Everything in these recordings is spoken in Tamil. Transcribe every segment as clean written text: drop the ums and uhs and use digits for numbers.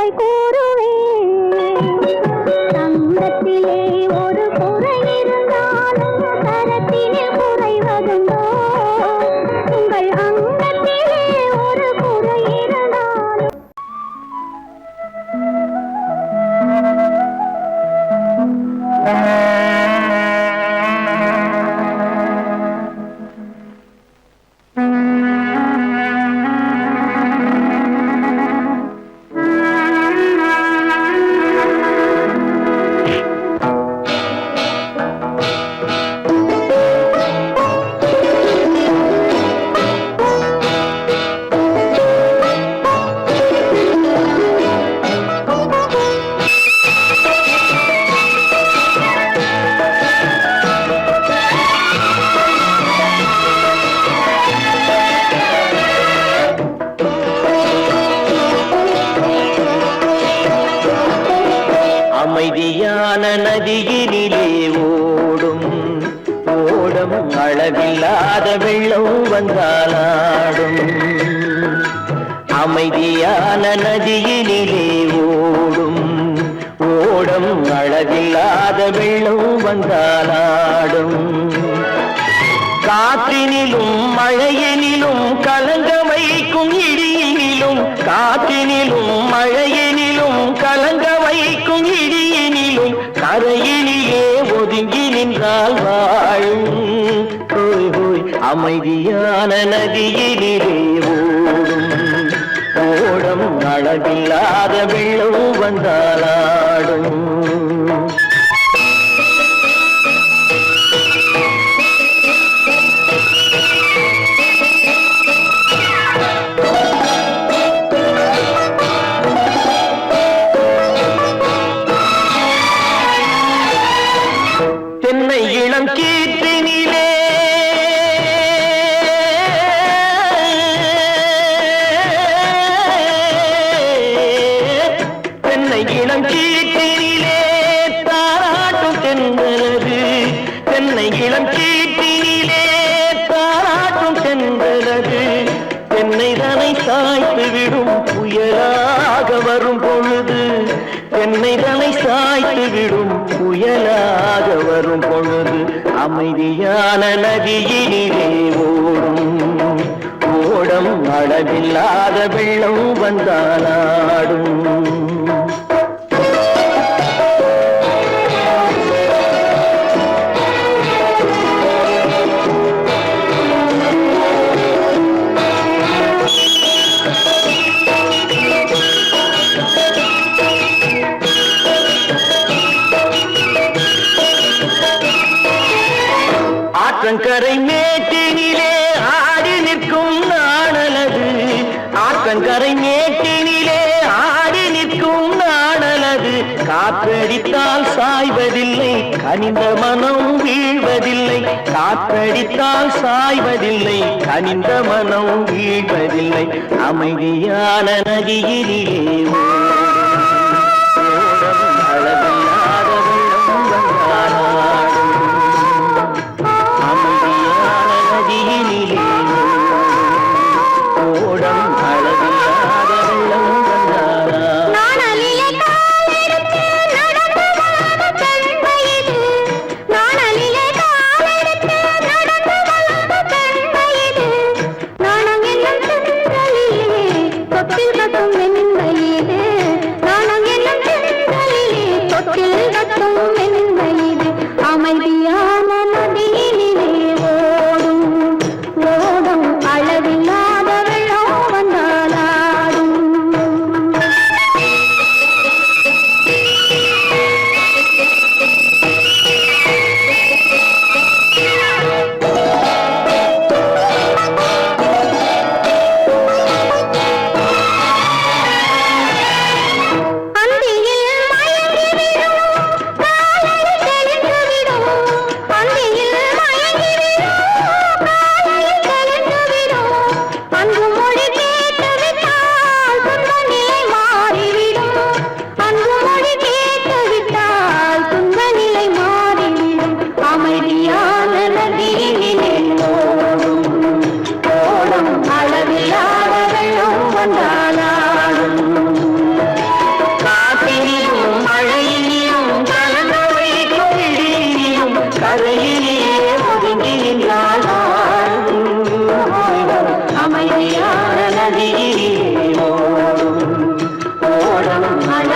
புகழ் கூறுவேன். தங்கத்திலே ஒரு குறை இருந்தாலும் தரத்தினில் குறைவதுண்டோ? உங்கள் அங்கத்திலே ஒரு குறை இருந்தாலும் அமைதியான நதியினிலே ஓடும் ஓடம் அளவில்லாத வெள்ளம் வந்தாலாடும். அமைதியான நதியினிலே ஓடும் ஓடம் அளவில்லாத வெள்ளம் வந்தாலாடும். காற்றினிலும் மழையினிலும் கலங்க வைக்கும் இடியினிலும், காற்றினிலும் மழையினிலும் கலங்க வைக்கும் இடியினிலும் கரையினிலே ஒதுங்கி நின்றால் வாழும். ஹோய் ஹோய் அமைதியான நதியினிலே ஓடும் ஓடம் அளவில்லாத வெள்ளம் வந்தாலாடும். தென்னை இளம் கீற்றினிலே தென்னை இளம் கீற்றினிலே தாராட்டும் தென்றலது. தென்னை இளம் கீற்றினிலே தாராட்டும் தென்றலது. தென்னை தனை சாய்த்து விடும் புயலாக வரும் பொழுது, தென்னை தனை சாய்த்து விடும் புயலாக வரும் பொழுது அமைதியான நதியினிலே ஓடும் ஓடம் அளவில்லாத வெள்ளம் வந்தாலாடும். ஆற்றங்கரை மேட்டினிலே ஆடி நிற்கும் நாணலது. ஆற்றங்கரை மேட்டினிலே ஆடி நிற்கும் நாணலது. காற்றடித்தால் சாய்வதில்லை, கனிந்த மனம் வீழ்வதில்லை. காற்றடித்தால் சாய்வதில்லை, கனிந்த மனம் வீழ்வதில்லை. அமைதியான நதியினிலே ஓடும் அளவில்லாத வெள்ளம் வந்தாலாடும். அமைதியான நதியினிலே ஓடம் அளவில்லாத வெள்ளம் வந்தாலாடும். நாணலிலே காலெடுத்து நடந்து வளர்ந்த பெண்மை இது. நாணலிலே காலெடுத்து நடந்து வளர்ந்த பெண்மை இது. நாணம் என்னும் செந்தலிலே தொட்டில் கட்டும் வெண்மை இது.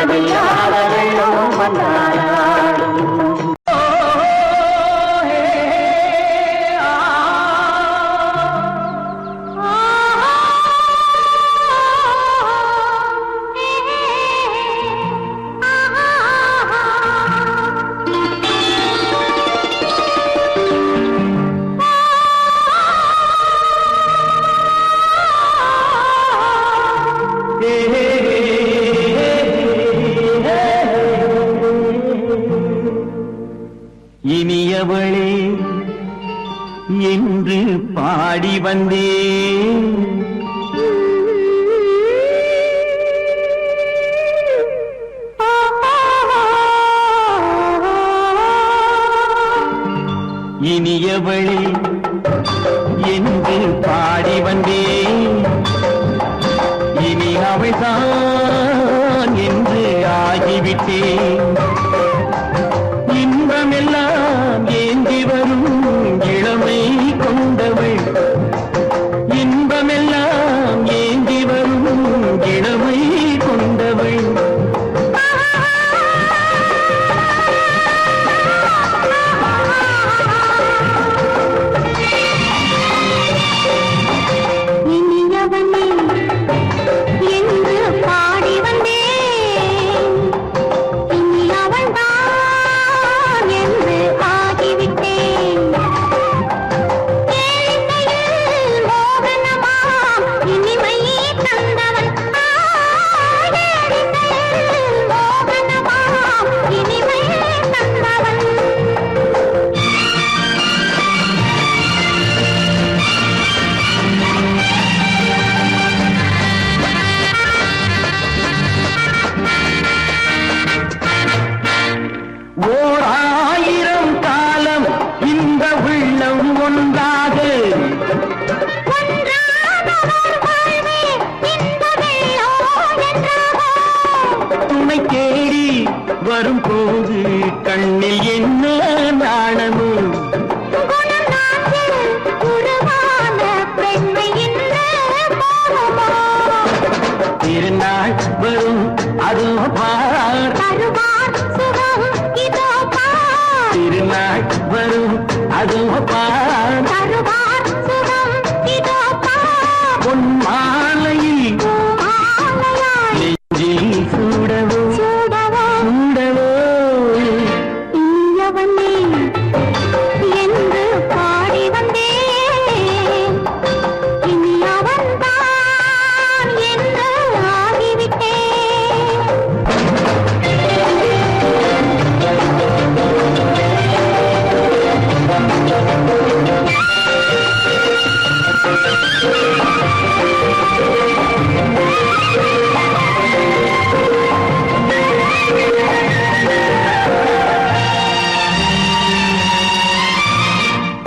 அளவில்லாத வெள்ளம் வந்தாடும். இனியவளே என்று பாடி வந்தேன். இனியவளே என்று பாடி வந்தேன். இனி அவள்தான் என்று ஆகிவிட்டேன். இன்பமெல்லாம் ஏந்தி வரும் இளமை கொண்டவள். இன்பமெல்லாம் ஏந்தி வரும் இளமை கொண்டவள். வரும்போது கண்ணில் என்ன நாணமோ திருநாள் வரும் அதோ பார். திருநாள் வரும் அதோ பார். பொன் மாலையில் நெஞ்சில் சூடவோ சூடவோ. என்று பாடி வந்தேன். இனி அவன்தான் என்று ஆகிவிட்டேன்.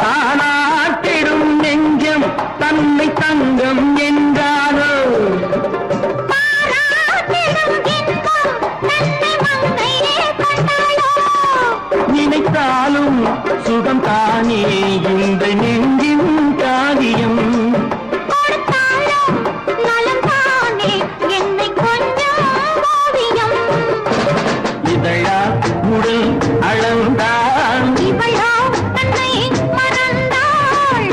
தானாட்டிடும் நெஞ்சம் தன்னை தங்கம் என்றாரோ. நினைத்தாலும் சுகம் தானே இந்த நெஞ்சின் காரியம். இதழா உடல் அளந்தாள்.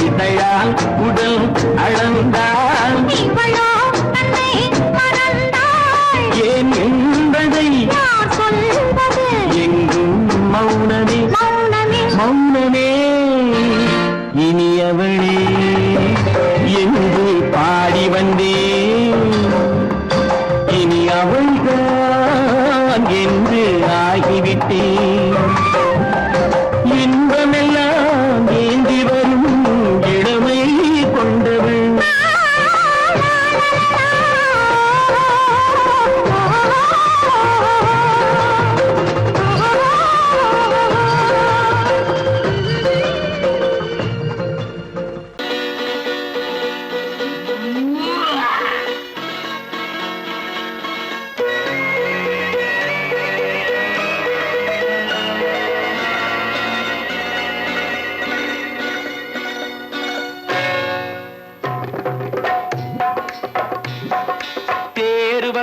இதழால் உடல் அளந்தாள். ஏன் என்பதை எங்கும் மௌனமே மௌனமே. இனியவளே என்று பாடி வந்தேன். இனி அவள்தான் என்று ஆகிவிட்டேன். இன்பமெல்லாம் ஏந்தி வரும் இளமை கொண்டவள்.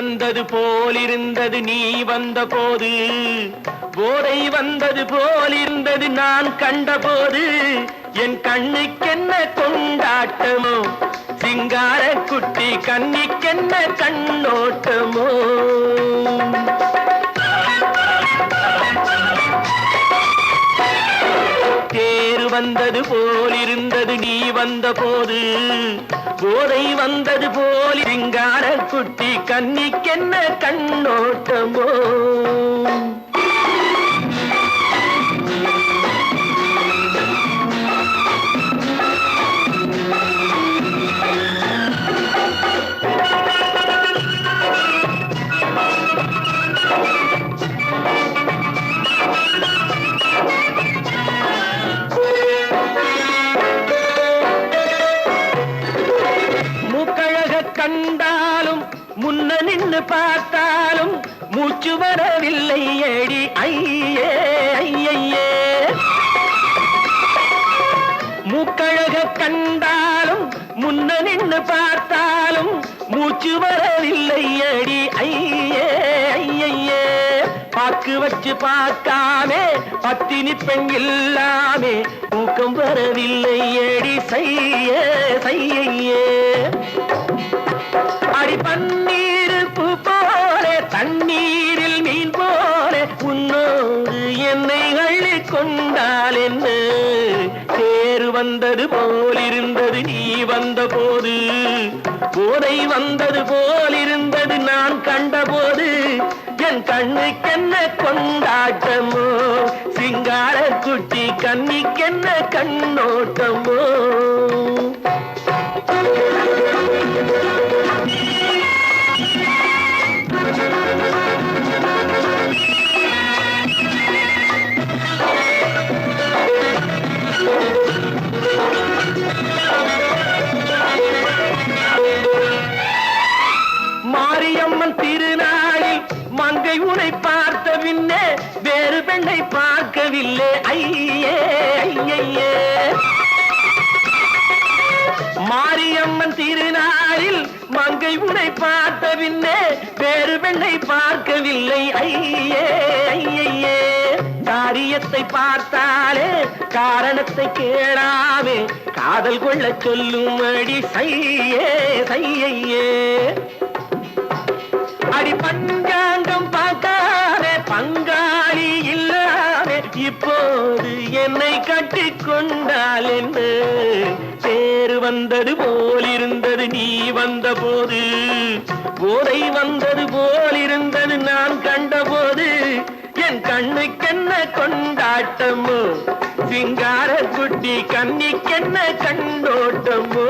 வந்தது போலிருந்தது நீ வந்த போது, போதை வந்தது போலிருந்தது நான் கண்டபோது, என் கண்ணுக்கென்ன கொண்டாட்டமோ, சிங்கார குட்டி கண்ணிக்கென்ன கண்ணோட்டமோ. தேர் வந்தது போலிருந்தது நீ வந்த போது, போதை வந்தது போல் சிங்கார குட்டி கண்ணிக்கென்ன கண்ணோட்டமோ. கண்டாலும் முன்ன நின்னு பார்த்தாலும் மூச்சு வரவில்லை ஏடி ஐயே ஐயே. மூக்கழக கண்டாலும் முன்ன நின்னு பார்த்தாலும் மூச்சு வரவில்லை ஏடி ஐயே ஐயே. பாக்கு வச்சு பார்க்காமே பத்தினி பெண் இல்லாமே தூக்கம் வரவில்லை ஏடி செய்யே செய்யே. அடி பன்னீர் பூ போல தண்ணீரில் மீன் போல உன்னோடு என்னை அள்ளி கொண்டால் என்ன. தேர் வந்தது போலிருந்தது நீ வந்த போது, போதை வந்தது போலிருந்தது நான் கண்டபோது, என் கண்ணுக்கென்ன கொண்டாட்டமோ, சிங்கார குட்டி கண்ணிக்கென்ன கண்ணோட்டமோ. மாரியம்மன் திருநாளில் மங்கை உனை பார்த்த பின்னே வேறு பெண்ணை பார்க்கவில்லை ஐயே ஐயே. மாரியம்மன் திருநாளில் மங்கை உனை பார்த்த பின்னே வேறு பெண்ணை பார்க்கவில்லை ஐயே ஐயே. காரியத்தை பார்த்தாலே காரணத்தை கேளாமே காதல் கொள்ள சொல்லும் அடி செய்யே செய்யே. அடி பஞ்சாங்கம் பார்க்காதே பங்காளி இல்லாமே இப்போது என்னை கட்டி கொண்டால் என்ன. தேர் வந்தது போலிருந்தது நீ வந்த போது, போதை வந்தது போலிருந்தது நான் கண்டபோது, என் கண்ணுக்கென்ன கொண்டாட்டமோ, சிங்கார குட்டி கண்ணிக்கென்ன கண்ணோட்டமோ.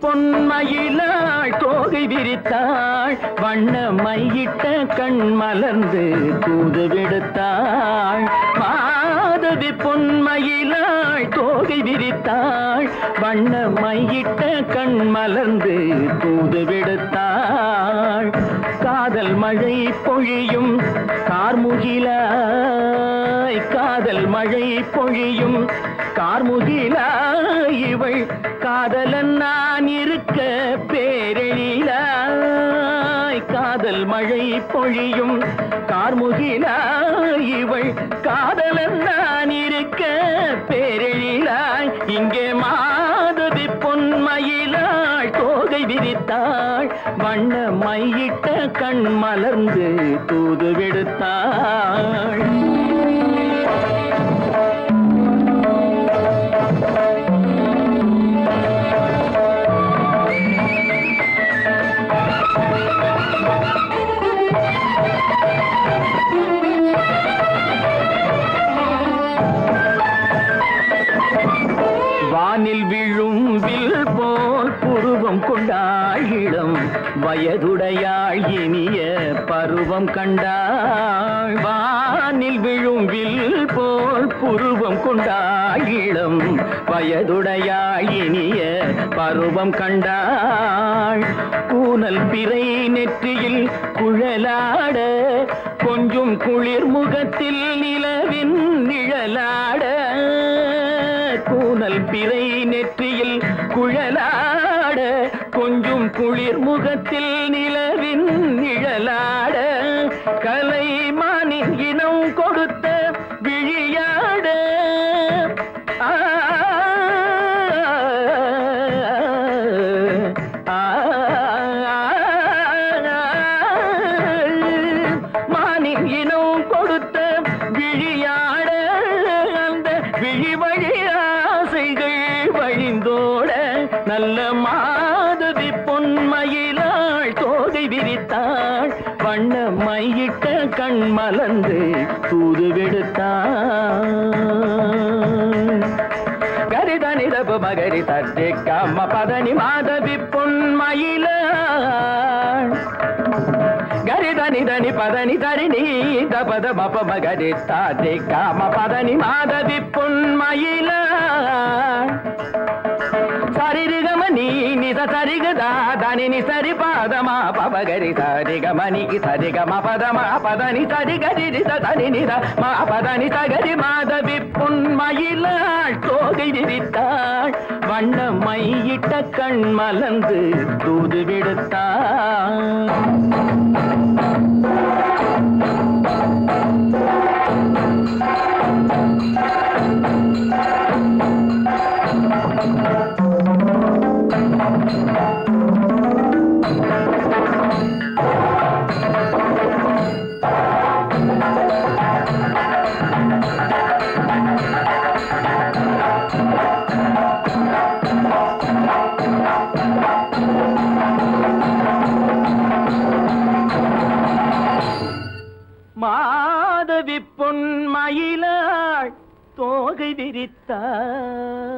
பொன்மயிலாள் தோகை விரித்தாள், வண்ண மையிட்ட கண் மலர்ந்து தூது விடுத்தாள். மாதவி பொன்மயிலாள் தோகை விரித்தாள், வண்ண மையிட்ட கண் மலர்ந்து தூது விடுத்தாள். காதல் மழை பொழியும் கார்முகிலாய், காதல் மழை பொழியும் கார்முகிலாய், இவள் காதலன் நான் இருக்க பேரெழிலாய். காதல் மழை பொழியும் கார்முகிலாய், இவள் காதலன் நான் இருக்க பேரெழிலாய். இங்கே மாதவி பொன்மயிலாள் தோகை விரித்தாள், வண்ண மையிட்ட கண் மலர்ந்து தூது விடுத்தாள். வானில் விழும் வில் போல் புருவம் கொண்டாள், கொண்டாள் இளம் வயதுடையாள் இனிய பருவம் கண்டாள் வானில் விழும் வில் போல் புருவம் கொண்டாள் இளம் வயதுடையாள் இனிய பருவம் கண்டாள் கூனல் பிறை நெற்றியில் குழலாட கொஞ்சம் குளிர் முகத்தில் நிலவின் நிழலாட கூனல் பிறை நெற்றியில் குழலாட கொஞ்சம் குளிர் முகத்தில் நிலவின் நிழலாட கலைமானின் இனம் கொடுத்த விழியாட மானின் இனம் கொடுத்த விழியாட அந்த விழி வழி ஆசைகள் வழிந்தோட நல்ல மாதவி பொன்மயிலாள் தோகை விரித்தாள் வண்ண மையிட்ட கண் மலர்ந்து தூது விடுத்தாள் கரிதனிதப மகரி தட்டே காம பதனி மாதவி பொன்மயிலாள் கரிதனிதனி பதனி தரிணி தபத மப மகரி தாத்தே காம பதனி மாதவி பொன்மயிலாள் சரிகமணி நித சரிகதா தனி நி சரி பாதமா பபகரி சரிகமணி சரிகம பதமா பதனி சரிகரி தனி நித மா பதனி சகரி மாதவி பொன்மயிலாள் தோகை விரித்தாள் வண்ண மையிட்ட கண் மலர்ந்து தூது விடுத்தாள் மாதவி பொன்மயிலாள் தோகை விரித்தாள்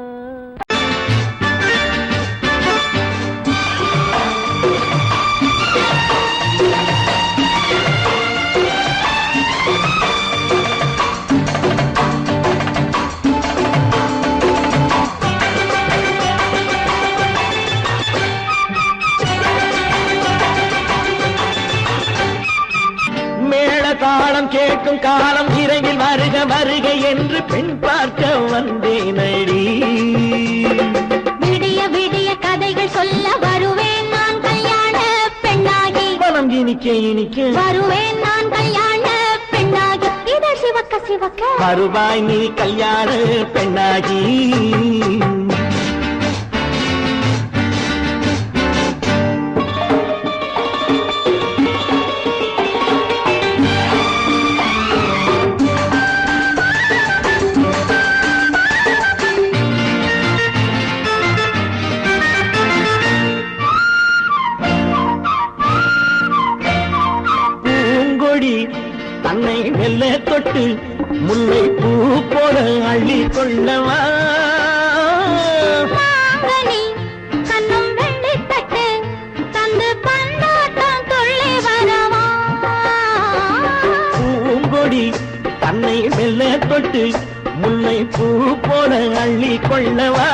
தாளம் கேட்கும் காலம் இறையில் வருக வருக என்று பெண் பார்க்க வந்தேனடி விடிய விடிய கதைகள் சொல்ல வருவேன் நான் கல்யாண பெண்ணாகி மனம் இனிக்க இனிக்க வருவேன் நான் கல்யாண பெண்ணாகி இதழ் சிவக்க சிவக்க வருவாய் நீ கல்யாண பெண்ணாகி தன்னை மெல்ல தொட்டு முல்லை பூ போல அள்ளி கொள்ளவா கண்ணும் வெள்ளி தட்டு தந்து பந்தாட்டம் துள்ளி வரவா பூங்கொடி தன்னை மெல்ல தொட்டு முல்லை பூ போல அள்ளி கொள்ளவா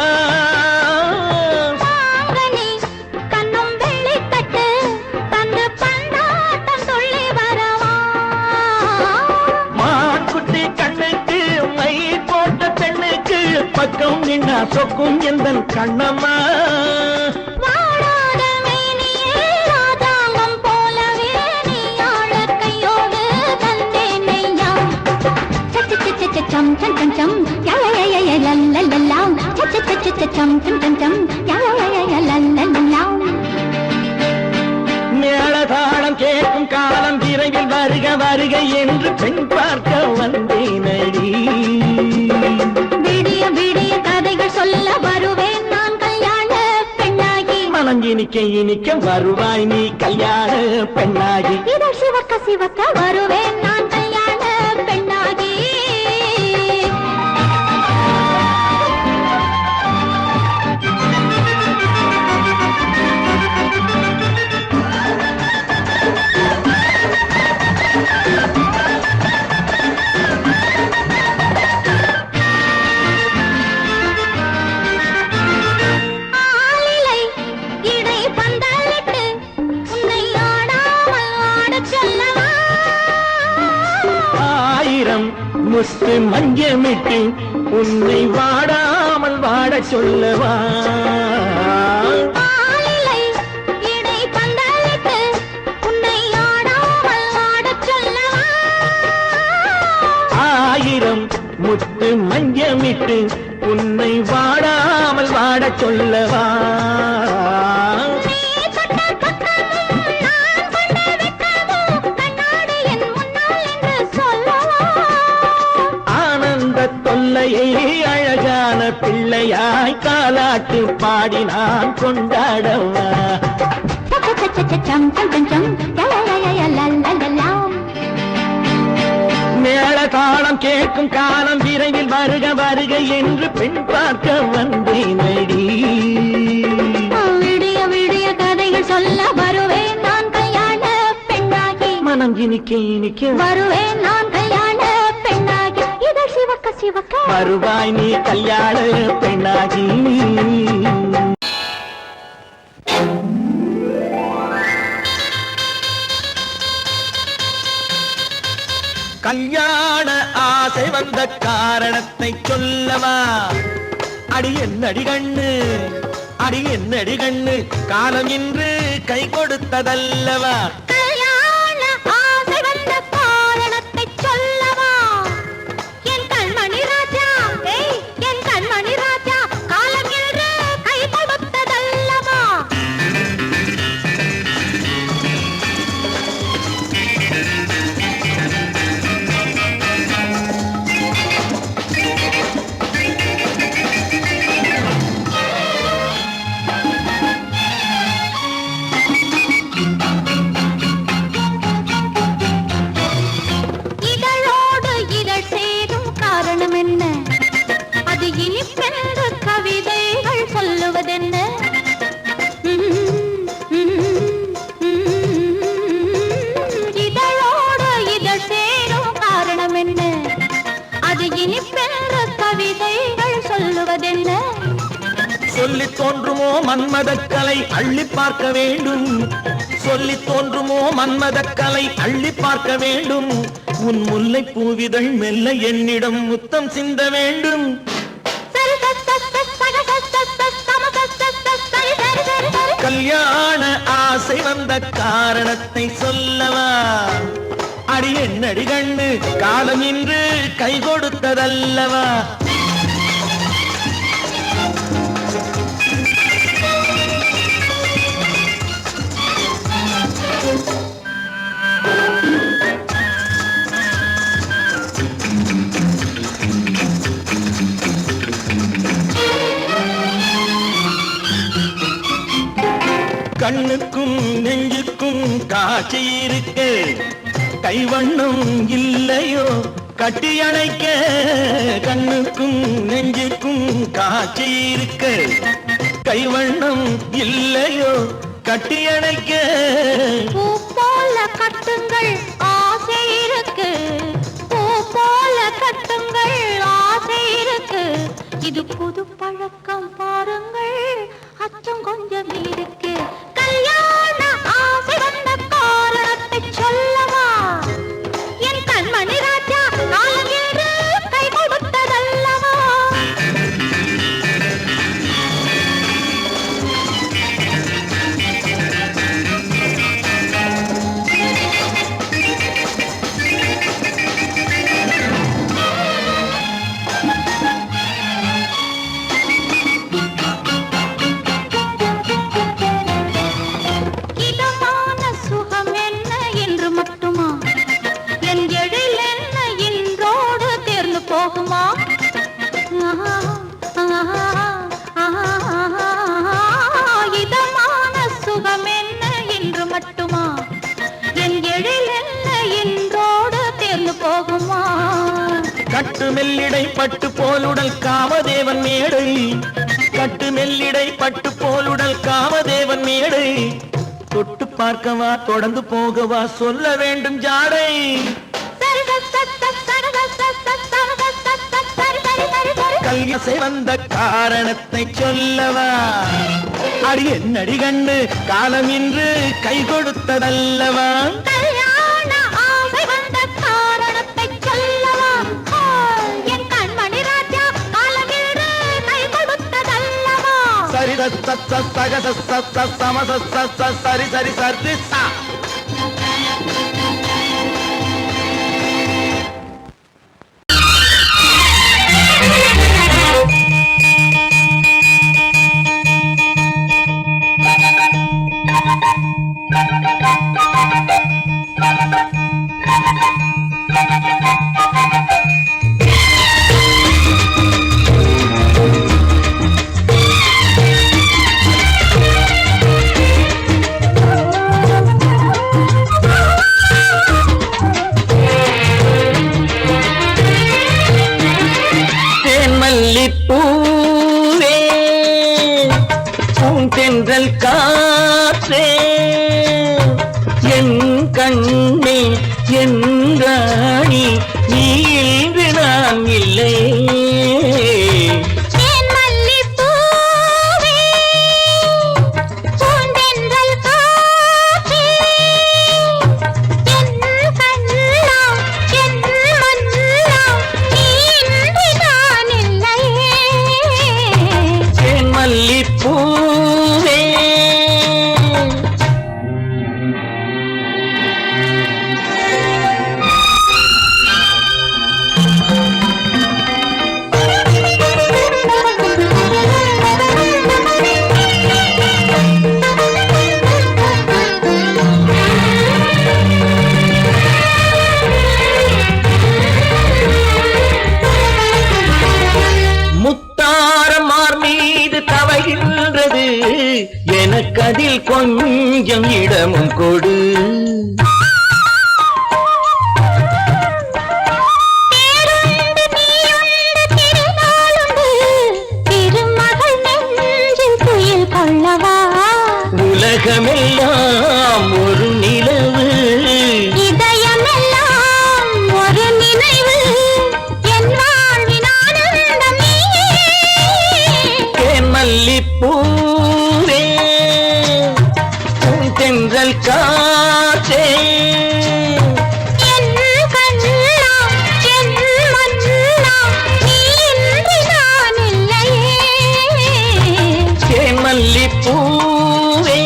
பக்கம் நின்னா சொக்கும் எந்தன் கண்ணம்மா வாழாத மேனியே ராஜாங்கம் போலவே நீ ஆழ கையோடு தந்தேன் நெய்யா சச்ச சச்ச சச்சம் சம் சம் சம் யா யா யா யா லல்லல்லா சச்ச சச்ச சச்சம் சம் சம் சம் யா யா யா யா லல்லல்லா மேளதாளம் கேட்கும் காலம் விரைவில் வருக வருக என்று பெண் பார்க்க வந்தேனடி விடிய விடிய கதைகள் சொல்ல வருவேன் நான் கல்யாண பெண்ணாகி மனம் இனிக்க இனிக்க வருவாய் நீ கல்யாண பெண்ணாகி இதழ் சிவக்க சிவக்க வருவேன் நான் கல்யாண பெண்ணாகி முஸ்து மஞ்சமிட்டு உன்னை வாடாமல் வாட சொல்லவா ஆயிரம் முத்து மஞ்சமிட்டு உன்னை வாடாமல் வாட சொல்லவா தொல்லையை அழகான பிள்ளையாய் காலாட்டு பாடி நான் கொண்டாடவா மேள தாளம் கேட்கும் காலம் விரைவில் வருக வருக என்று பெண் பார்க்க வந்தேனடி விடிய விடிய கதைகள் சொல்ல வருவேன் நான் கல்யாண பெண்ணாகி மனம் இனிக்க இனிக்க வருவேன் நான் கல்யாண பெண்ணாகி இதழ் சிவக்க சிவக்க வருவாய் நீ கல்யாண பெண்ணாகி கல்யாண ஆசை வந்த காரணத்தை சொல்லவா அடி என்னடி கண்ணு அடி என்னடி கண்ணு காலம் இன்று கை கொடுத்ததல்லவா கல்யாண ஆசை வந்த காரணத்தை சொல்லவா என் கண்மணி ராஜா என் கண்மணி ராஜா காலம் இன்று கை கொடுத்ததல்லவா கவிதைகள் சொல்லுவதென்ன இதழோடு இதழ் சேரும் காரணம் என்ன அது இனிப்பென்ற கவிதைகள் சொல்லுவதென்ன சொல்லி தோன்றுமோ மன்மதக்கலை அள்ளி பார்க்க வேண்டும் சொல்லி தோன்றுமோ மன்மதக்கலை அள்ளி பார்க்க வேண்டும் உன் முல்லை பூவிதழ் மெல்ல என்னிடம் முத்தம் சிந்த வேண்டும் கல்யாண ஆசை வந்த காரணத்தை சொல்லவா அடி என்னடி கண்ணு காலம் இன்று கை கொடுத்ததல்லவா கண்ணுக்கும் நெஞ்சுக்கும் காட்சி இருக்கு கைவண்ணம் இல்லையோ கட்டி அணைக்க கண்ணுக்கும் நெஞ்சுக்கும் காட்சி இருக்கு கைவண்ணம் இல்லையோ கட்டி அணைக்க பூ போல கட்டுங்கள் ஆசை இருக்கு பூ போல கட்டுங்கள் ஆசை இருக்கு இது புது பழக்கம் பாருங்கள் அச்சம் கொஞ்சம் இருக்கு கல்யாண ஆசை வந்த காரணத்தை சொல்லவா என் கண்மணி ராஜா காலம் என்று கை கொடுத்ததல்லவா போகுமா இதமான சுகம் என்ன என்று மட்டுமா என் எழில் என்ன என்றோடு தேர்ந்து போகுமா கட்டு மெல்லிடை பட்டு போலுடல் காமதேவன் மேடை கட்டு மெல்லிடை பட்டு போலுடல் காமதேவன் மேடை தொட்டு பார்க்கவா தொடர்ந்து போகவா சொல்ல வேண்டும் ஜாடை கல்யாண வந்த காரணத்தை சொல்லவா அடி என்னடி கண்டு காலம் இன்று கை கொடுத்ததல்லவா கல்யாண ஆசை வந்த காரணத்தை சொல்லவா சரி சரி சரி சா. பூவே பூந்தென்றல் காற்றே என் கண்ணே என் ராணி நீ இன்று நான் இல்லை. எனக்கதில் கொஞ்சம் இடமும் கொடு. உலகமெல்லாம் ஒரு நிலவு, இதயமெல்லாம் ஒரு நினைவு, என் வாழ்வின் ஆனந்தம் நீயே. மல்லிப்பூவே தென்றல் காற்றே என் கண்ணா என் மன்னா நீ இன்று நான் இல்லையே. மல்லிப்பூவே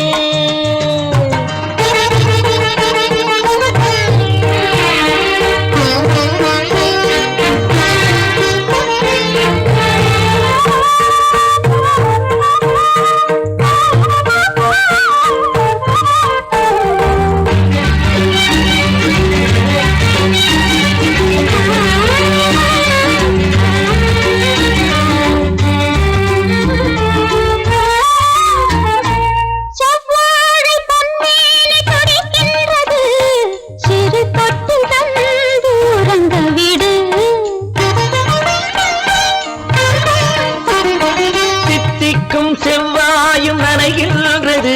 செவ்வாயும் நனைகின்றது,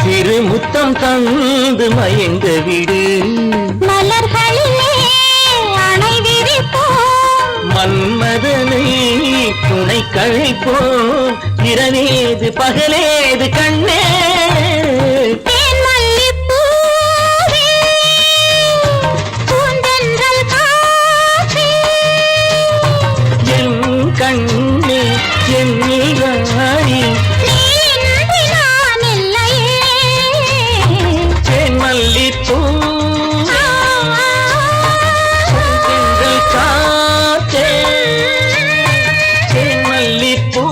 சிறு முத்தம் தந்து மயங்க விடு. மலர்களிலே அணை விரிப்போம், மன்மதனை துணை கழிப்போம். இரவேது பகலேது கண்ணே. என் கண்ணே என் ராணி மல்லிப்பூ காற்றே மல்லிப்பூ.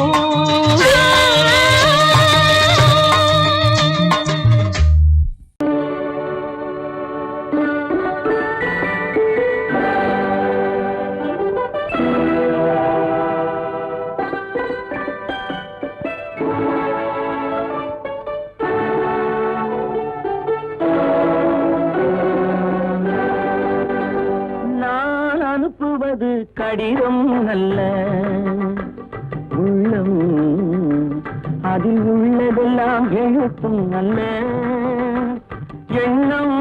அனுப்புவது கடிதம் அல்ல, உள்ளம் அதில் உள்ளதெல்லாம் எழுத்தும் அல்ல. எண்ணம்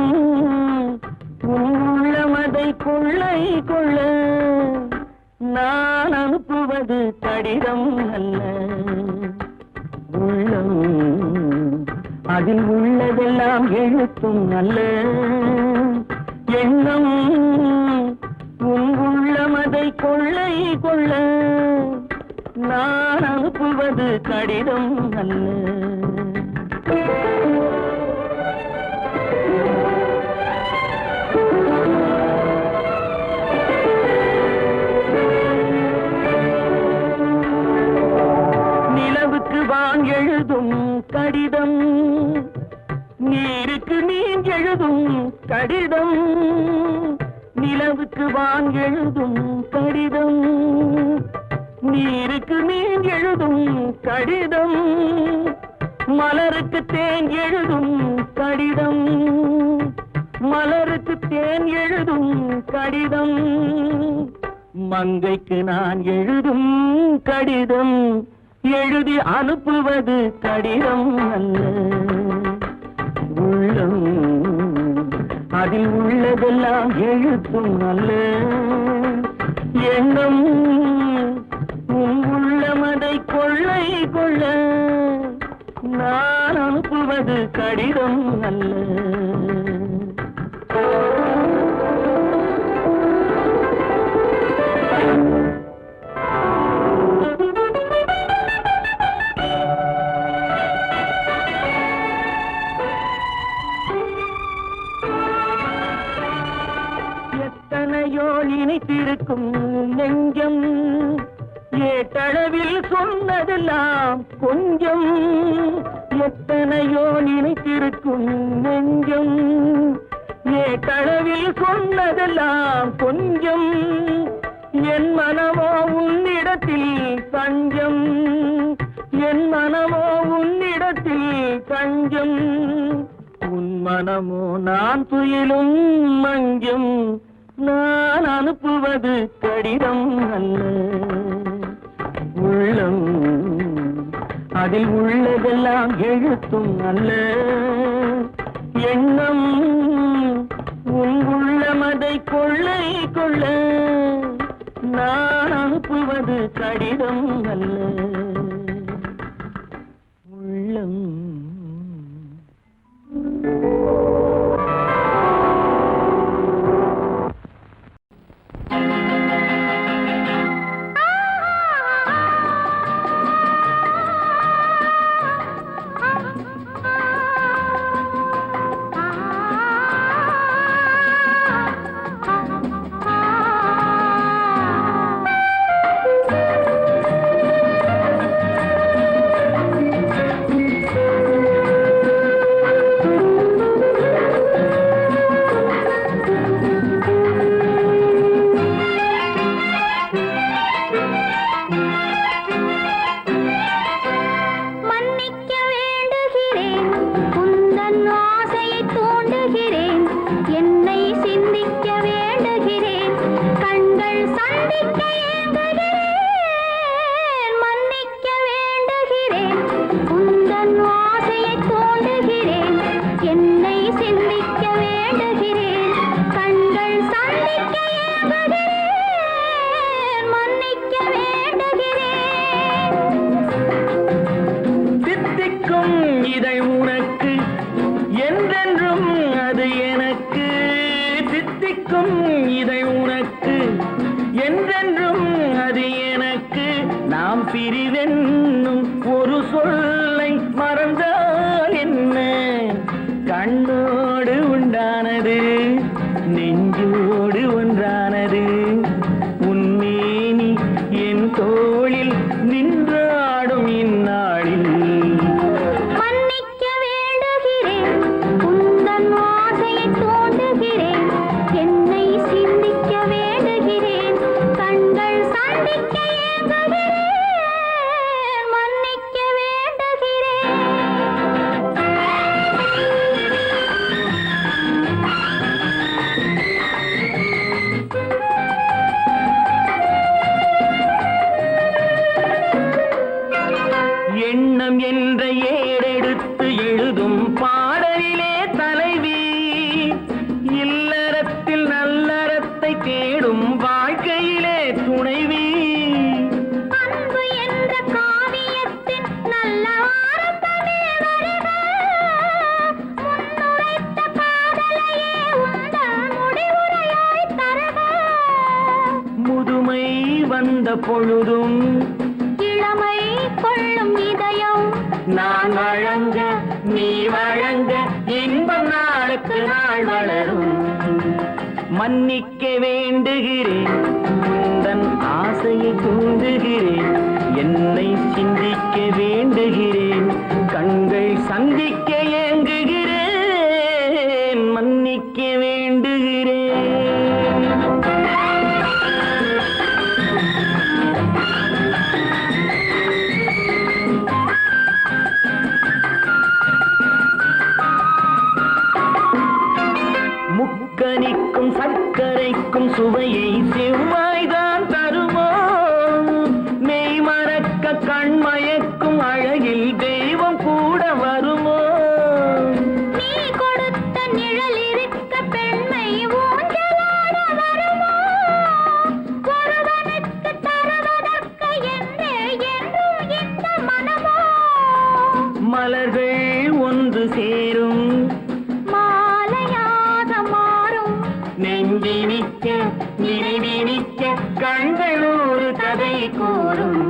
உள்ளமதை கொள்ளை கொள்ள. நான் அனுப்புவது கடிதம் அல்ல, உள்ளம் அதில் உள்ளதெல்லாம் எழுத்தும் அல்ல. எண்ணம் உள்ளமதை கொள்ளை கொள்ள. நான் அனுப்புவது கடிதம் அல்ல. நிலவுக்கு வான் எழுதும் கடிதம், நீருக்கு நீன் எழுதும் கடிதம். நிலவுக்கு வான் எழுதும் கடிதம், நீருக்கு நீன் எழுதும் கடிதம். மலருக்கு தேன் எழுதும் கடிதம், மலருக்கு தேன் எழுதும் கடிதம். மங்கைக்கு நான் எழுதும் கடிதம், எழுதி அனுப்புவது கடிதம் அல்ல. உள்ளம் அதில் உள்ளதெல்லாம் எழுத்தும் அல்ல. எண்ணம் உன் உள்ளமதை கொள்ளை கொள்ள, நான் அனுப்புவது கடிதம் அல்ல. எத்தனையோ நினைத்திருக்கும் நெஞ்சம், ஏட்டளவில் சொன்னதெல்லாம் கொஞ்சம். எத்தனையோ நினைத்திருக்கும் நெஞ்சம், ஏட்டளவில் சொன்னதெல்லாம் கொஞ்சம். என் மனமோ உன்னிடத்தில் தஞ்சம், என் மனமோ உன்னிடத்தில் தஞ்சம். உன் மனமோ நான் துயிலும் மஞ்சம், நான் அனுப்புவது கடிதம் அல்ல. உள்ளம் அதில் உள்ளதெல்லாம் எழுத்தும் அல்ல. எண்ணம் உன் உள்ளமதை கொள்ளை கொள்ள, நான் அனுப்புவது கடிதம் அல்ல. உள்ளம் பிரிவென்னும் ஒரு சொல்லை மறந்தால் என்ன? கண்ணோடு உண்டானது நெஞ்சோடு ஒன்றானது. உன்மேனி என் தோளில் நின்றாடும் இந்நாளில் மன்னிக்க வேண்டுகிறேன், உந்தன் ஆசையை தோண்டுகிறேன், என்னை சிந்திக்க வேண்டுகிறேன், கண்கள் சந்திக்க ஏங்குகிறேன், மன்னிக்க வேண்டுகிறேன். எண்ணம் என்ற ஏடெடுத்து எழுதும் பாடலிலே தலைவி, இல்லறத்தில் நல்லறத்தை தேடும் வாழ்க்கையிலே துணைவி. அன்பு என்ற காவியத்தின் நல்ல ஆரம்பமே வருக, முன்னுரைத்த காதலையே உந்தன் முடிவுரையாய் தருக. முதுமை வந்த பொழுதும் நாளுக்கு நாள் வளரும். மன்னிக்க வேண்டுகிறேன், உந்தன் ஆசையை தூண்டுகிறேன், என்னை சிந்திக்க வேண்டுகிறேன், கண்கள் சந்திக்க ஏங்குகிறேன், மன்னிக்க வேண்டுகிறேன். முக்கனிக்கும் சர்க்கரைக்கும் சுவையை செவ்வாய்தான் தருமோ, மெய் மறக்க கண்மயக்கும் அழகில் தெய்வம் கூட வருமோ. நீ கொடுத்த நிழல் இருக்க பெண்மை ஊஞ்சலாட வருமோ, ஒருவனுக்கு தருவதற்கு என்றே என்றும் இந்த மனமோ. மலர்கள் ஒன்று சேரும், மாலையாக மாறும், நெஞ்சினிக்க நினைவினிக்க கண்கள் ஒரு கதை கூறும்.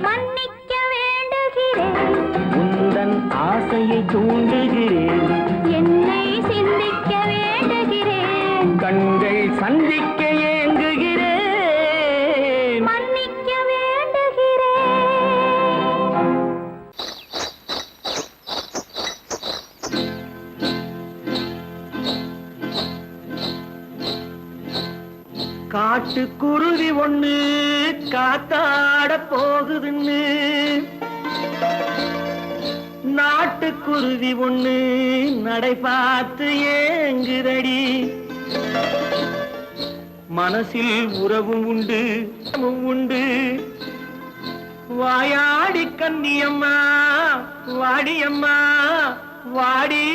மன்னிக்க வேண்டுகிறேன், உந்தன் ஆசையை தூண்டுகிறேன், என்னை சிந்திக்க வேண்டுகிறேன், கண்கள் சந்திக்க ஏங்குகிறேன், மன்னிக்க வேண்டுகிறேன். காட்டுக்குருவி ஒண்ணு காத்தாட போகுதுன்னு, நாட்டுக்குருவி ஒண்ணு நடை பார்த்து ஏங்குதடி. மனசில் உறவும் உண்டு உண்டு, வாயாடி கன்னியம்மா வாடியம்மா வாடி.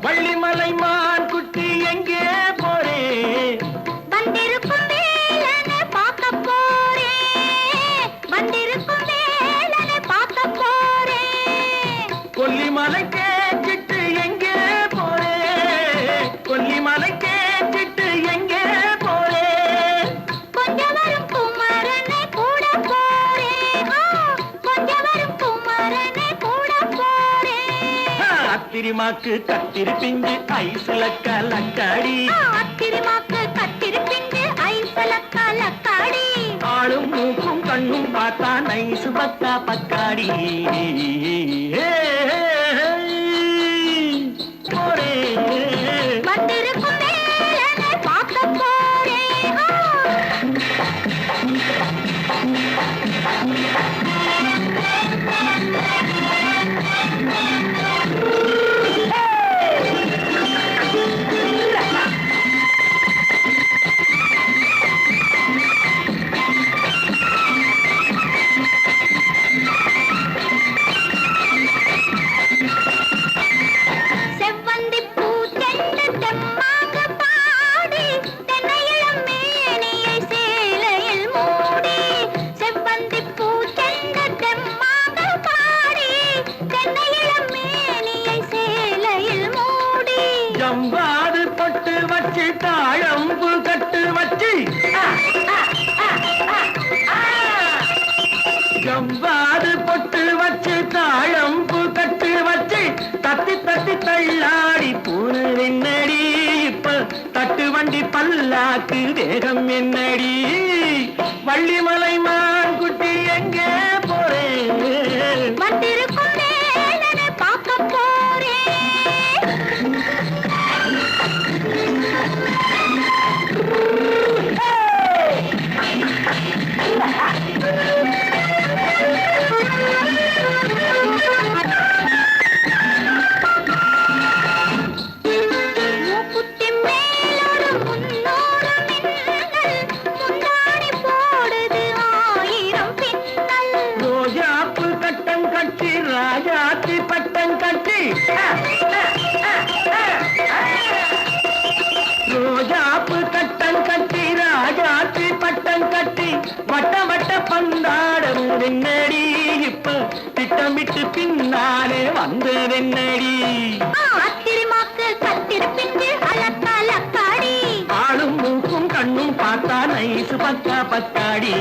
வள்ளிமலை மான் குட்டி எங்கே போறே, வந்திருக்கும் வேலனை பார்க்க போறேன், வந்திருக்கும் வேலனை பார்க்க போறேன். கொல்லிமலை கேச்சிட்டு எங்கே போறே, கொல்லிமலை கேச்சிட்டு எங்கே போறே. கொஞ்சம் வரும் குமரனை கூட போறேன், கொஞ்சம் வரும் குமரனை கூட போறேன். அத்திரிமாக்கு கத்திரி பிஞ்சு ஐசுல கலக்காடி, அத்திரிமாக்கு கத்திரி பிஞ்சு ஐசல கலக்காடி. ஆளும் மூக்கும் கண்ணும் பார்த்தா நைசு பக்கா பக்காடி. போறே வந்திருக்கும் வேலனை பார்க்க போறேன். செவ்வந்தி பூ தென்று தெம்மாக பாடி, தென்னையிளம் மேனியை சேலையில் மூடி. செவ்வந்தி பூ தென்று தெம்மாக பாடி, தென்னையிளம் மேனியை சேலையில் மூடி. ஜம்பாது பொட்டு வச்சு தாழம்பு கட்டு வச்சு, ஜம்பாது பொட்டு வச்சு தாழம்பு கட்டு வச்சு, தத்தி தத்தி தள்ளாடி பூனு என்னடி. இப்ப தட்டு வண்டி பல்லாக்கு வேகம் என்னடி. வள்ளிமலை மான் குட்டி எங்கே போறேன், வந்திருக்கும் வேலனை பார்க்க போறேன். மூக்குத்தி மேலோடு முன்னோடு மின்னல், முந்தாடி போடுது ஆயிரம் பின்னல். ரோஜாப்பு கட்டம் கட்டி ராஜாத்தி பட்டம் கட்டி, ரோஜாப்பு கட்டம் கட்டி ராஜாத்தி பட்டம் கட்டி, வட்ட வட்ட பந்தாடம் என்னடி. இப்ப திட்டமிட்டு பின்னாலே வந்து என்னடி. அத்திரிமாக்கு கத்திரி பிஞ்சு அலக்காடி. ஆளும் மூக்கும் கண்ணும் பார்த்தா நைசு பக்கா பக்காடி.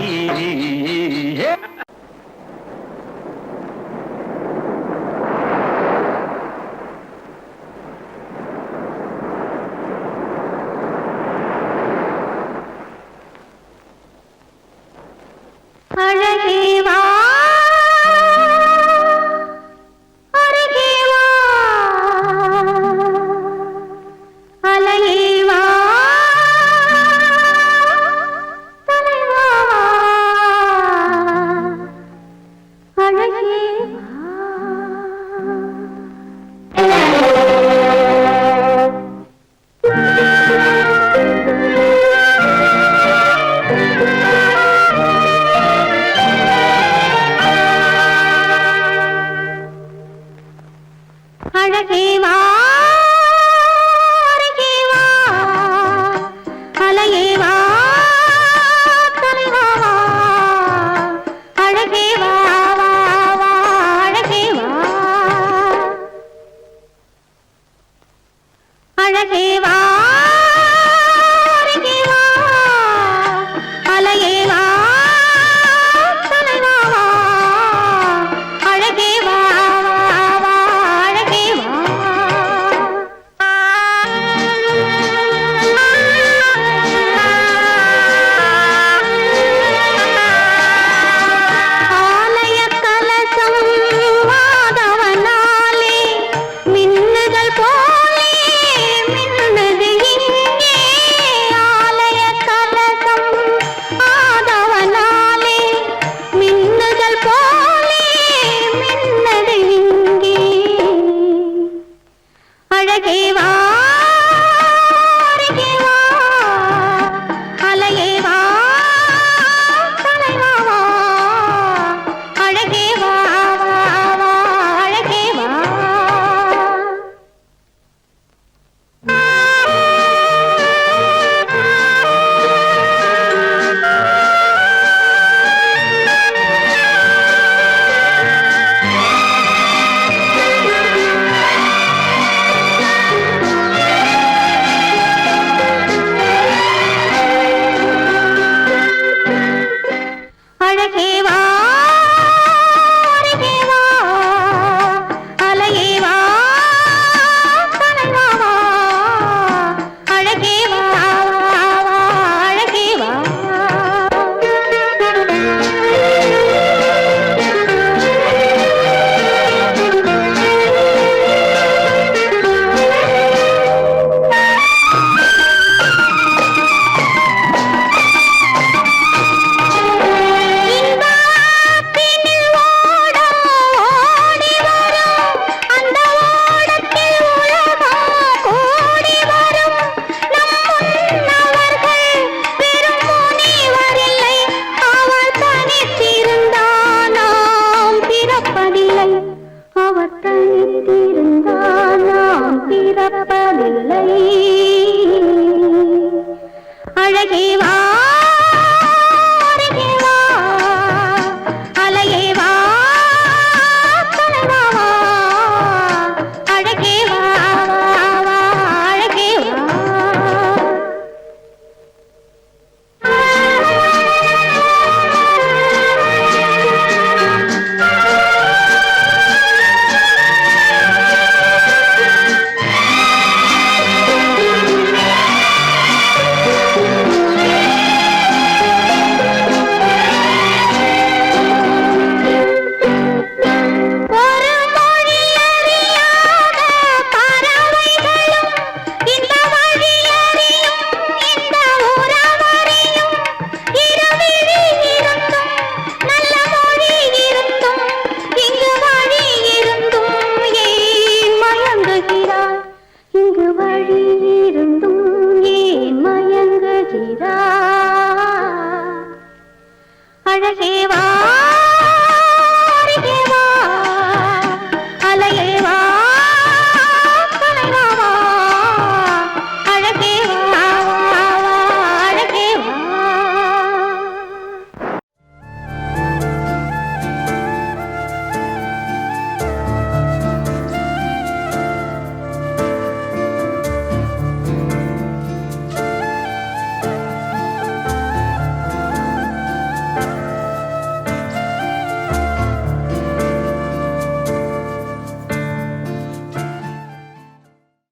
அழகேவா